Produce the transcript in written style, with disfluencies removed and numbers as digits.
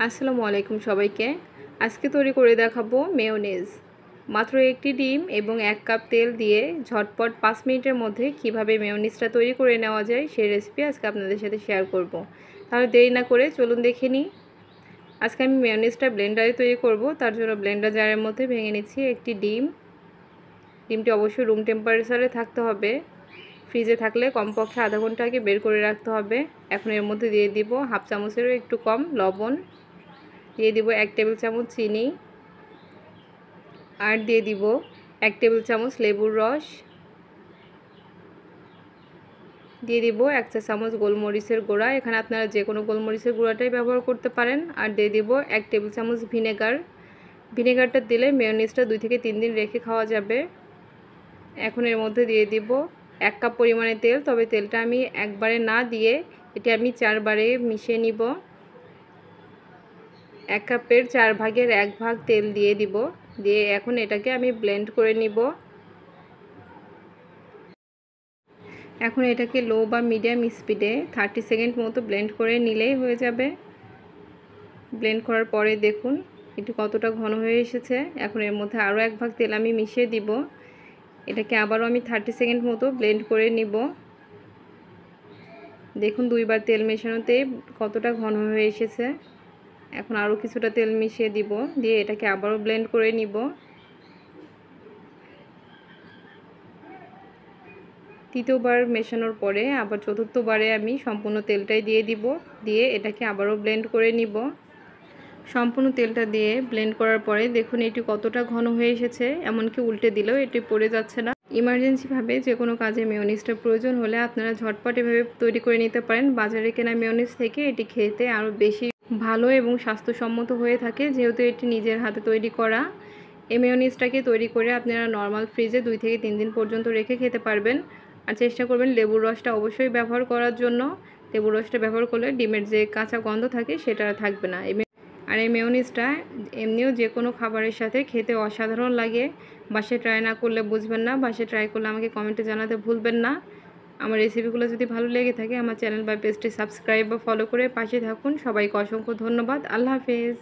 আসসালামু আলাইকুম সবাইকে। আজকে তৈরি করে দেখাবো মেয়োনেজ। মাত্র একটি ডিম এবং 1 কাপ তেল দিয়ে ঝটপট 5 মিনিটের মধ্যে কিভাবে মেয়োনেজটা তৈরি করে নেওয়া যায় সেই রেসিপি আজকে আপনাদের সাথে শেয়ার করব। তাহলে দেরি না করে চলুন দেখে নিই। আজকে আমি মেয়োনেজটা ব্লেন্ডারে তৈরি করব। তার জন্য ব্লেন্ডার জারের মধ্যে ভেঙে নিচ্ছি একটি ডিম। ডিমটি অবশ্যই রুম টেম্পারেচারে থাকতে হবে। ফ্রিজে থাকলে কমপক্ষে আধা ঘন্টা আগে বের করে রাখতে হবে। এখন এর মধ্যে দিয়ে দিব হাফ চামচেরও একটু কম লবণ, দিয়ে দিব 1 টেবিল চামচ চিনি, আর দিয়ে দিব 1 টেবিল চামচ লেবুর রস, দিয়ে দিব 1 চা চামচ গোলমরিচের গুঁড়া। এখানে আপনারা যে কোনো গোলমরিচের গুঁড়াটাই ব্যবহার করতে পারেন। আর দিয়ে দিব 1 টেবিল চামচ ভিনেগার। ভিনেগারটা দিলে মেয়োনেজটা 2 থেকে 3 দিন রেখে খাওয়া যাবে। এখন এর মধ্যে দিয়ে দিব 1 কাপ পরিমাণে তেল, তবে তেলটা আমি একবারে না দিয়ে এটি আমি 4 বারে মিশিয়ে নিব। 1 কাপের 4 ভাগের 1 ভাগ তেল দিয়ে দিব। দিয়ে এখন এটাকে আমি ব্লেন্ড করে নিব। এখন এটাকে লো বা মিডিয়াম স্পিডে 30 সেকেন্ড মতো ব্লেন্ড করে নিলেই হয়ে যাবে। ব্লেন্ড করার পরে দেখুন এটি কতটা ঘন হয়ে এসেছে। এখন এর মধ্যে আরও 1 ভাগ তেল আমি মিশিয়ে দিব। এটাকে আবারও আমি 30 সেকেন্ড মতো ব্লেন্ড করে নিব। দেখুন 2 বার তেল মেশানোতে কতটা ঘন হয়ে এসেছে। এখন আরও কিছুটা তেল মিশিয়ে দিব, দিয়ে এটাকে আবারও ব্লেন্ড করে নিব। তৃতীয়বার মেশানোর পরে আবার চতুর্থবারে আমি সম্পূর্ণ তেলটাই দিয়ে দিব, দিয়ে এটাকে আবারও ব্লেন্ড করে নিব। সম্পূর্ণ তেলটা দিয়ে ব্লেন্ড করার পরে দেখুন এটি কতটা ঘন হয়ে এসেছে, এমনকি উল্টে দিলেও এটি পড়ে যাচ্ছে না। ইমার্জেন্সিভাবে যে কোনো কাজে মেয়োনিজটা প্রয়োজন হলে আপনারা ঝটপট এভাবে তৈরি করে নিতে পারেন। বাজারে কেনা মেয়োনিজ থেকে এটি খেতে আরও বেশি ভালো এবং স্বাস্থ্যসম্মত হয়ে থাকে, যেহেতু এটি নিজের হাতে তৈরি করা। এই মেয়োনিজটাকে তৈরি করে আপনারা নর্মাল ফ্রিজে 2 থেকে 3 দিন পর্যন্ত রেখে খেতে পারবেন। আর চেষ্টা করবেন লেবুর রসটা অবশ্যই ব্যবহার করার জন্য। লেবুর রসটা ব্যবহার করলে ডিমের যে কাঁচা গন্ধ থাকে সেটা থাকবে না। আর এই মেয়োনিজটা এমনিও যে কোনো খাবারের সাথে খেতে অসাধারণ লাগে। বাসায় ট্রাই না করলে বুঝবেন না, বাসায় ট্রাই করলে আমাকে কমেন্টে জানাতে ভুলবেন না। আমার রেসিপিগুলো যদি ভালো লেগে থাকে আমার চ্যানেল বা পেজটি সাবস্ক্রাইব বা ফলো করে পাশে থাকুন। সবাইকে অসংখ্য ধন্যবাদ। আল্লাহ হাফেজ।